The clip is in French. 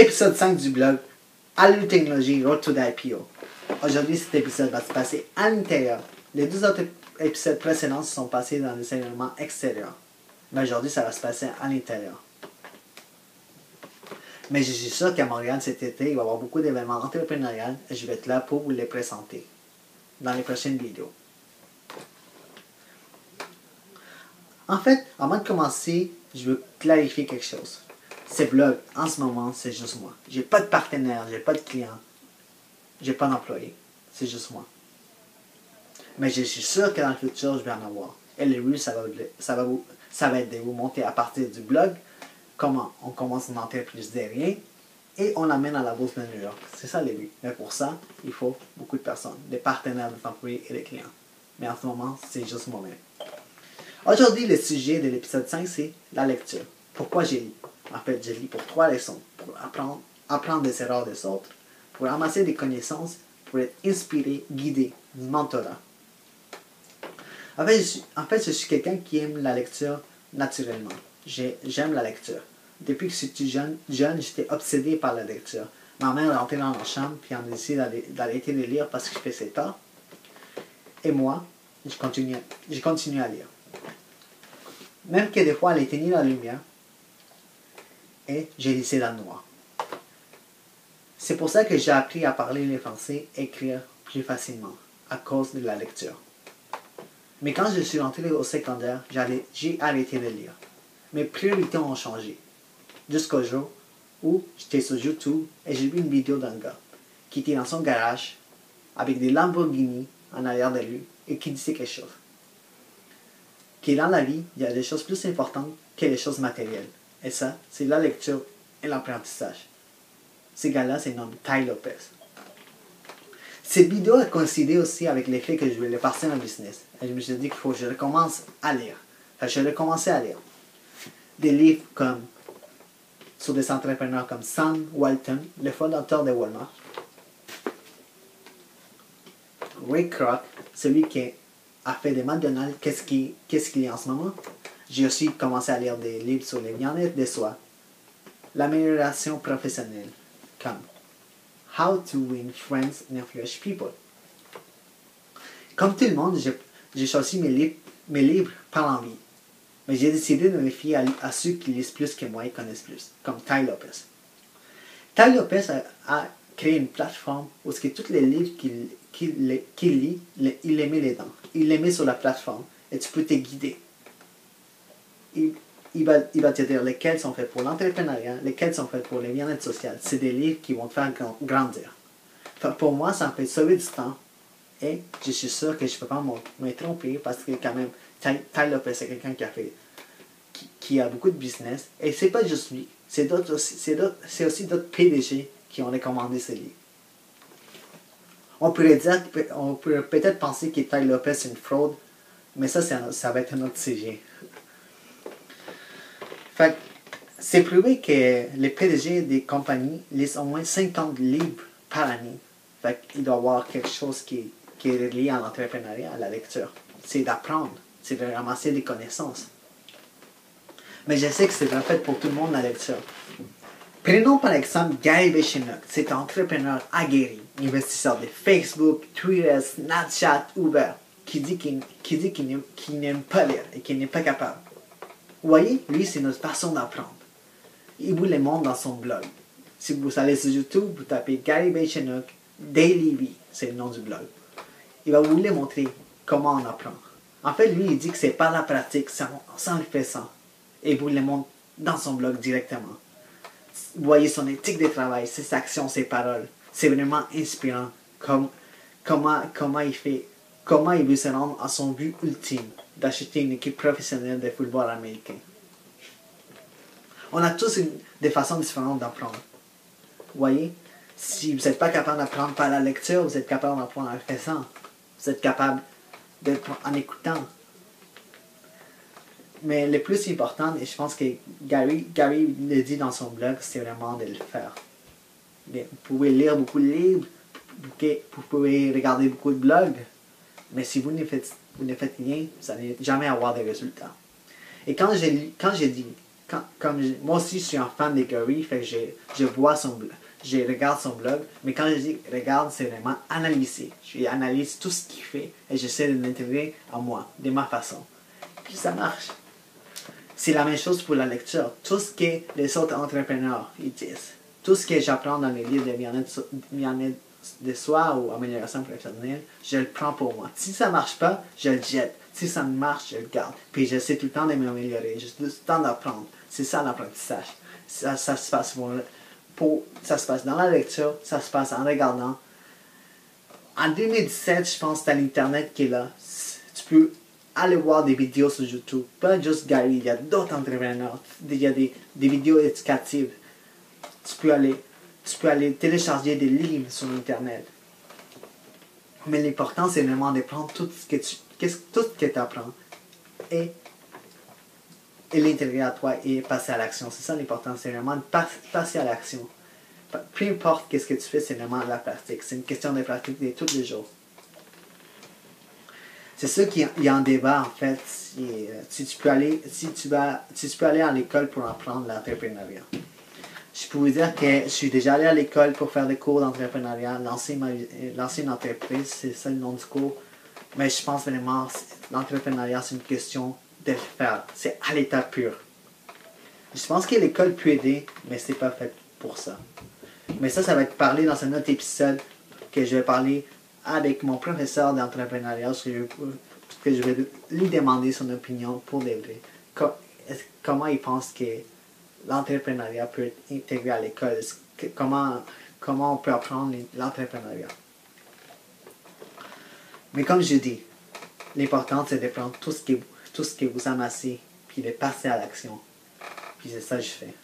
Épisode 5 du blog Allu Technologie Road to the IPO. Aujourd'hui, cet épisode va se passer à l'intérieur. Les deux autres épisodes précédents se sont passés dans des événements extérieurs. Mais aujourd'hui, ça va se passer à l'intérieur. Mais je suis sûr qu'à Montréal cet été, il va y avoir beaucoup d'événements entrepreneuriaux et je vais être là pour vous les présenter dans les prochaines vidéos. En fait, avant de commencer, je veux clarifier quelque chose. Ces blogs, en ce moment, c'est juste moi. J'ai pas de partenaire, j'ai pas de client, j'ai pas d'employé. C'est juste moi. Mais je suis sûr que dans le futur, je vais en avoir. Et les rues, ça va être de vous montrer à partir du blog comment on commence une entreprise de rien et on l'amène à la bourse de New York. C'est ça les rues. Mais pour ça, il faut beaucoup de personnes, des partenaires, des employés et des clients. Mais en ce moment, c'est juste moi-même. Aujourd'hui, le sujet de l'épisode 5, c'est la lecture. Pourquoi j'ai lu? En fait, je lis pour 3 leçons. Pour apprendre des erreurs des autres, pour ramasser des connaissances, pour être inspiré, guidé, du mentorat. En fait, je suis quelqu'un qui aime la lecture naturellement. J'aime la lecture. Depuis que j'étais jeune, j'étais obsédé par la lecture. Ma mère rentrait dans ma chambre puis elle me disait d'arrêter de lire parce que je faisais tard. Et moi, j'ai continué à lire. Même que des fois, elle éteignait la lumière et j'ai laissé dans le noir. C'est pour ça que j'ai appris à parler le français et écrire plus facilement, à cause de la lecture. Mais quand je suis rentré au secondaire, j'ai arrêté de lire. Mes priorités ont changé. Jusqu'au jour où j'étais sur YouTube et j'ai vu une vidéo d'un gars qui était dans son garage avec des Lamborghini en arrière de lui et qui disait quelque chose. Que dans la vie, il y a des choses plus importantes que les choses matérielles. Et ça, c'est la lecture et l'apprentissage. Ce gars-là se nomme Tai Lopez. Cette vidéo a coïncidé aussi avec le fait que je voulais passer un business. Et je me suis dit qu'il faut que je recommence à lire. J'ai recommencé à lire des livres comme sur des entrepreneurs comme Sam Walton, le fondateur de Walmart. Ray Kroc, celui qui a fait des McDonald's, qu'est-ce qu'il y a en ce moment. J'ai aussi commencé à lire des livres sur le bien-être de soi, l'amélioration professionnelle, comme How to Win Friends and Influence People. Comme tout le monde, j'ai choisi mes livres par l'envie. Mais j'ai décidé de me fier à ceux qui lisent plus que moi et connaissent plus, comme Tai Lopez. Tai Lopez a créé une plateforme où tous les livres qu'il lit, il les met dedans. Il les met sur la plateforme et tu peux te guider. Il va te dire lesquels sont faits pour l'entrepreneuriat, lesquels sont faits pour le bien-être social. C'est des livres qui vont te faire grandir. Pour moi, ça me fait sauver du temps et je suis sûr que je ne peux pas me tromper parce que quand même, Tai Lopez, c'est quelqu'un qui a beaucoup de business. Et c'est pas juste lui. C'est aussi d'autres PDG qui ont recommandé ce livre. On pourrait peut-être penser que Tai Lopez est une fraude, mais ça va être un autre sujet. Fait c'est prouvé que les PDG des compagnies lisent au moins 50 livres par année. Fait qu'il doit y avoir quelque chose qui est relié à l'entrepreneuriat, à la lecture. C'est d'apprendre, c'est de ramasser des connaissances. Mais je sais que c'est en fait pour tout le monde la lecture. Prenons par exemple Gary Vaynerchuk, c'est un entrepreneur aguerri, investisseur de Facebook, Twitter, Snapchat, Uber, qui dit qu'il n'aime pas lire et qu'il n'est pas capable. Vous voyez, lui, c'est notre façon d'apprendre. Il vous le montre dans son blog. Si vous allez sur YouTube, vous tapez Gary Vaynerchuk, Daily V, c'est le nom du blog. Il va vous le montrer comment on apprend. En fait, lui, il dit que c'est par la pratique, sans le faisant. Et il vous le montre dans son blog directement. Vous voyez son éthique de travail, ses actions, ses paroles. C'est vraiment inspirant comment il veut se rendre à son but ultime d'acheter une équipe professionnelle de football américain. On a tous des façons différentes d'apprendre. Vous voyez, si vous n'êtes pas capable d'apprendre par la lecture, vous êtes capable d'apprendre en le faisant. Vous êtes capable d'apprendre en écoutant. Mais le plus important, et je pense que Gary le dit dans son blog, c'est vraiment de le faire. Vous pouvez lire beaucoup de livres, vous pouvez regarder beaucoup de blogs, mais si vous ne faites rien, vous n'allez jamais avoir de résultats. Et quand j'ai dit Moi aussi, je suis un fan de Gary, fait que je vois son blog, je regarde son blog, mais quand je dis regarde, c'est vraiment analyser. J'analyse tout ce qu'il fait et j'essaie de l'intégrer à moi, de ma façon. Puis ça marche. C'est la même chose pour la lecture. Tout ce que les autres entrepreneurs ils disent, tout ce que j'apprends dans les livres de bien-être de soi ou amélioration professionnelle, je le prends pour moi. Si ça ne marche pas, je le jette. Si ça marche, je le garde. Puis j'essaie tout le temps de m'améliorer. J'ai tout le temps d'apprendre. C'est ça l'apprentissage. Ça se passe ça se passe dans la lecture, ça se passe en regardant. En 2017, je pense que c'est l'Internet qui est là. Tu peux aller voir des vidéos sur YouTube. Pas juste Gary, il y a d'autres entrepreneurs. Il y a des vidéos éducatives. Tu peux aller télécharger des livres sur Internet. Mais l'important, c'est vraiment de prendre tout ce que tu apprends et l'intégrer à toi et passer à l'action. C'est ça l'important, c'est vraiment de passer à l'action. Peu importe ce que tu fais, c'est vraiment la pratique. C'est une question de pratique de tous les jours. C'est ça qu'il y a un débat, en fait, si tu peux aller à l'école pour apprendre l'entrepreneuriat. Je peux vous dire que je suis déjà allé à l'école pour faire des cours d'entrepreneuriat, lancer une entreprise, c'est ça le nom du cours. Mais je pense vraiment que l'entrepreneuriat, c'est une question de le faire. C'est à l'état pur. Je pense que l'école peut aider, mais c'est pas fait pour ça. Mais ça va être parlé dans un autre épisode que je vais parler avec mon professeur d'entrepreneuriat, que je vais lui demander son opinion pour les vrais. Comment il pense que l'entrepreneuriat peut être intégré à l'école. Comment on peut apprendre l'entrepreneuriat. Mais comme je dis, l'important c'est de prendre tout ce que vous amassez, puis de passer à l'action. Puis c'est ça que je fais.